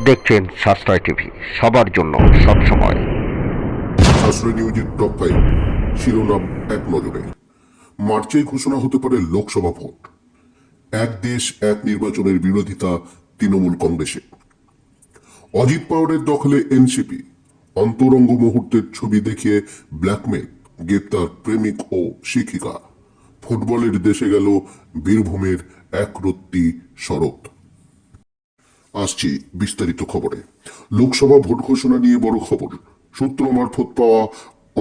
দেখছেন সাশ্রয় টিভি, সবার জন্য সব সময়। সাশ্রয় নিউজের টপ 5 শিরোনাম এক নজরে। মার্চেই ঘোষণা হতে পারে লোকসভা ভোট। এক দেশ এক নির্বাচনের বিরোধিতা তৃণমূল কংগ্রেসে। অজিত পাওয়ারের দখলে এনসিপি। অন্তরঙ্গ মুহূর্তের ছবি দেখিয়ে ব্ল্যাকমেল, গ্রেপ্তার প্রেমিক ও শিক্ষিকা। ফুটবলের দেশে গেল বীরভূমের একরত্তি শরৎ। আসছি বিস্তারিত খবরে। লোকসভা ভোট ঘোষণা নিয়ে বড় খবর। সূত্র মারফত পাওয়া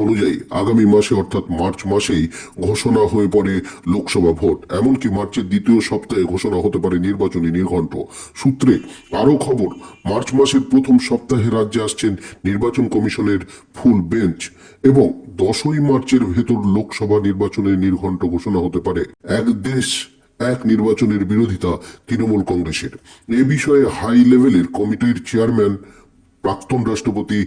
অনুযায়ী আগামী মাসে অর্থাৎ মার্চ মাসেই ঘোষণা হয়ে পড়ে লোকসভা ভোট। এমনকি মার্চের দ্বিতীয় সপ্তাহে ঘোষণা হতে পারে নির্বাচনী নির্ঘণ্ট। সূত্রে আরও খবর, মার্চ মাসের প্রথম সপ্তাহে রাজ্যে আসছেন নির্বাচন কমিশনের ফুল বেঞ্চ এবং 10ই মার্চের ভেতর লোকসভা নির্বাচনের নির্ঘণ্ট ঘোষণা হতে পারে। এক দেশ এক নির্বাচনের বিরোধিতা তৃণমূল কংগ্রেসের। এ বিষয়ে হাই লেভেলের কমিটির চেয়ারম্যান প্রাক্তন রাষ্ট্রপতি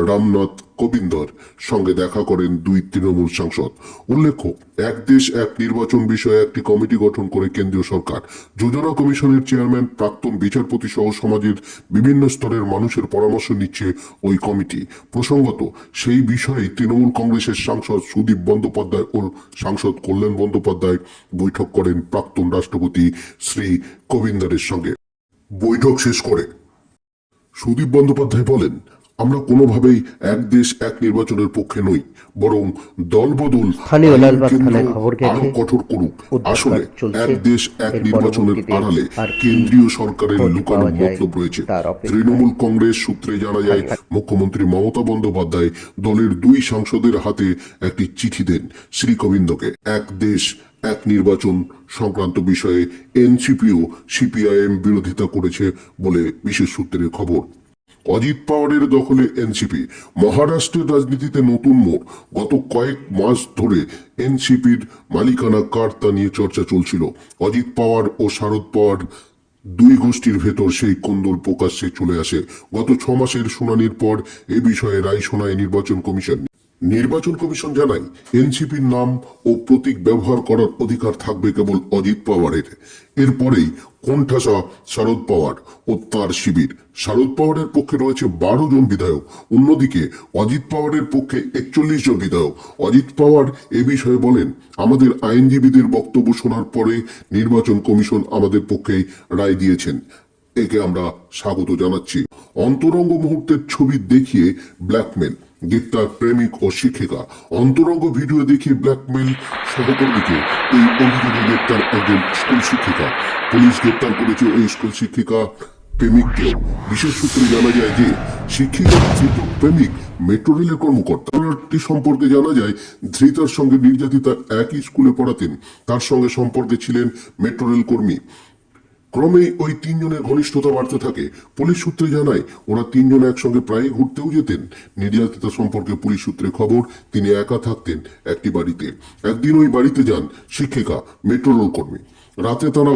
রামনাথ কোবিন্দর সঙ্গে দেখা করেন দুই তৃণমূল সাংসদ। উল্লেখ্য, এক দেশ এক নির্বাচন বিষয়ে একটি কমিটি গঠন করে কেন্দ্রীয় সরকার। যোজনা কমিশনের চেয়ারম্যান প্রাক্তন বিচারপতি সহ সমাজের বিভিন্ন স্তরের মানুষের পরামর্শ নিচ্ছে ওই কমিটি। প্রসঙ্গত, সেই বিষয়ে তৃণমূল কংগ্রেসের সাংসদ সুদীপ বন্দ্যোপাধ্যায় ও সাংসদ কল্যাণ বন্দ্যোপাধ্যায় বৈঠক করেন প্রাক্তন রাষ্ট্রপতি শ্রী কোবিন্দরের সঙ্গে। বৈঠক শেষ করে সুদীপ বন্দ্যোপাধ্যায় বলেন, আমরা কোনোভাবেই এক দেশ এক নির্বাচনের পক্ষে নই, বরং দলবদল আরো কঠোর করুক। আসলে এক দেশ এক নির্বাচনের আড়ালে কেন্দ্রীয় সরকারের লুকানো মতলব রয়েছে। তৃণমূল কংগ্রেস সূত্রে জানা যায়, মুখ্যমন্ত্রী মমতা বন্দ্যোপাধ্যায় দলের দুই সাংসদের হাতে একটি চিঠি দেন শ্রী কোবিন্দকে। এক দেশ এক নির্বাচন সংক্রান্ত বিষয়ে এনসিপি ও সিপিআইএম বিরোধিতা করেছে বলে বিশেষ সূত্রের খবর। অজিত পাওয়ারের দখলে এনসিপি। মহারাষ্ট্রের রাজনীতিতে নতুন মোড়। গত কয়েক মাস ধরে এনসিপির মালিকানা কার তা নিয়ে চর্চা চলছিল। অজিত পাওয়ার ও শারদ পাওয়ার দুই গোষ্ঠীর ভেতর সেই কোন্দল প্রকাশ্যে চলে আসে। গত 6 মাসের শুনানির পর এ বিষয়ে রায় শোনায় নির্বাচন কমিশন। নির্বাচন কমিশন জানায়, এনসিপির নাম ও প্রতীক ব্যবহার করার অধিকার থাকবে কেবল অজিত পাওয়ারের। এরপরেই কোণঠাসা শারদ পাওয়ার ও তার শিবির। শারদ পাওয়ারের পক্ষে রয়েছে 12 জন বিধায়ক, অন্যদিকে অজিত পাওয়ারের পক্ষে 41 জন বিধায়ক। অজিত পাওয়ার এ বিষয়ে বলেন, আমাদের আইনজীবীদের বক্তব্য শোনার পরে নির্বাচন কমিশন আমাদের পক্ষেই রায় দিয়েছেন, একে আমরা স্বাগত জানাচ্ছি। অন্তরঙ্গ মুহূর্তের ছবি দেখিয়ে ব্ল্যাকমেল, গ্রেপ্তার প্রেমিক ও শিক্ষিকা। অন্তরঙ্গ ভিডিও দেখিয়ে ব্ল্যাকমেল সহকর্মীকে এই অভিযোগে গ্রেপ্তার একজন স্কুল শিক্ষিকা। পুলিশ গ্রেপ্তার করেছে ওই স্কুল শিক্ষিকা প্রেমিককে। বিশেষ সূত্রে জানা যায় যে শিক্ষিকার ধৃত প্রেমিক মেট্রো রেলের কর্মকর্তা। ঘটনাটি সম্পর্কে জানা যায়, ধৃতার সঙ্গে নির্যাতিতা একই স্কুলে পড়াতেন। তার সঙ্গে সম্পর্কে ছিলেন মেট্রো রেল কর্মী। ক্রমেই ওই তিনজনের ঘনিষ্ঠতা বাড়তে থাকে। পুলিশ সূত্রে জানায়, ওরা তিনজন একসঙ্গে প্রায় ঘুরতেও যেতেন। নির্যাতিতা সম্পর্কে পুলিশ সূত্রে খবর, তিনি একা থাকতেন একটি বাড়িতে। একদিন ওই বাড়িতে যান শিক্ষিকা, মেট্রো রেল কর্মী। রাতে তারা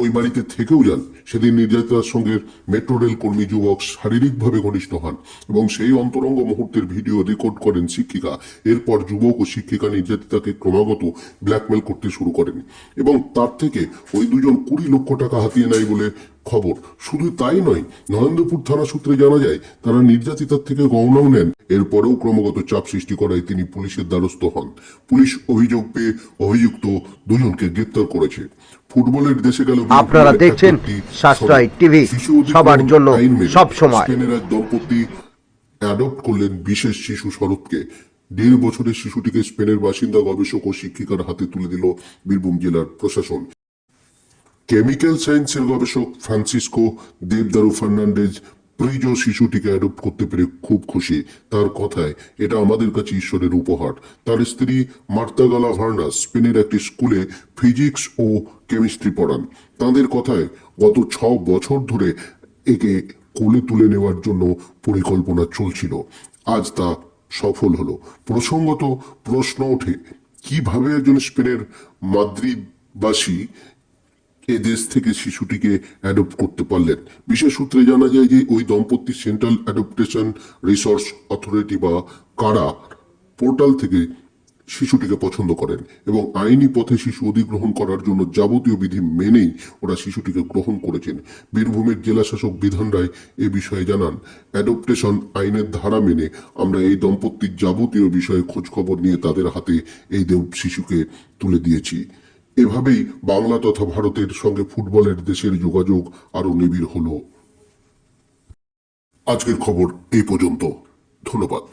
ওই বাড়িতে থেকেও যান। সেদিন নির্যাতিতার সঙ্গে মেট্রো রেল কর্মী যুবক শারীরিকভাবে ঘনিষ্ঠ হন এবং সেই অন্তরঙ্গ মুহূর্তের ভিডিও রেকর্ড করেন শিক্ষিকা। এরপর যুবক ও শিক্ষিকা নির্যাতিতাকে ক্রমাগত ব্ল্যাকমেল করতে শুরু করেন এবং তার থেকে ওই দুজন 20 লক্ষ টাকা হাতিয়ে নেয় বলে খবর। শুধু তাই নয়, নরেন্দ্রপুর থানা সূত্রে জানা যায়, তারা নির্যাতিতার থেকে গহনাও নেন। এরপরেও ক্রমাগত চাপ সৃষ্টি করায় তিনি পুলিশের দ্বারস্থ হন। পুলিশ অভিযোগ পেয়ে অভিযুক্ত দুজনকে গ্রেপ্তার করেছে। ফুটবলের দেশে গেল। আপনারা দেখছেন সাশ্রয় টিভি, সবার জন্য সব সময়। স্পেনের এক দম্পতি অ্যাডপ্ট করলেন বিশেষ শিশু শরৎকে। 1.5 বছরের শিশুটিকে স্পেনের বাসিন্দা গবেষক ও শিক্ষিকার হাতে তুলে দিল বীরভূম জেলার প্রশাসন। কেমিক্যাল সায়েন্সের গবেষক ফ্রান্সিসকো দেবদারু ফার্নান্ডেজ প্রিয় শিশুটিকে অ্যাডপ্ট করতে পেরে খুব খুশি। তার কথায়, এটা আমাদের কাছে ঈশ্বরের উপহার। তার স্ত্রী মার্তা গালা ভার্নাস স্পেনের একটি স্কুলে ফিজিক্স ও কেমিস্ট্রি পড়ান। তাদের কথায়, গত 6 বছর ধরে একে কোলে তুলে নেওয়ার জন্য পরিকল্পনা চলছিল। আজ তা সফল হলো। প্রসঙ্গত প্রশ্ন ওঠে, কিভাবে একজন স্পেনের মাদ্রিদবাসী এ দেশ থেকে শিশুটিকে অ্যাডপ্ট করতে পারলেন। বিশেষ সূত্রে জানা যায় যে ওই দম্পতি সেন্ট্রাল অ্যাডপ্টেশন রিসোর্স অথরিটি বা কারা পোর্টাল থেকে শিশুটিকে পছন্দ করেন এবং আইনি পথে শিশু অধিগ্রহণ করার জন্য যাবতীয় বিধি মেনেই ওরা শিশুটিকে গ্রহণ করেছেন। বীরভূমের জেলা শাসক বিধান রায় এ বিষয়ে জানান, অ্যাডপ্টেশন আইনের ধারা মেনে আমরা এই দম্পতির যাবতীয় বিষয়ে খোঁজখবর নিয়ে তাদের হাতে এই শিশুকে তুলে দিয়েছি। এভাবেই বাংলা তথা ভারতের সঙ্গে ফুটবলের দেশের যোগাযোগ আরো নিবিড় হলো। আজকের খবর এই পর্যন্ত। ধন্যবাদ।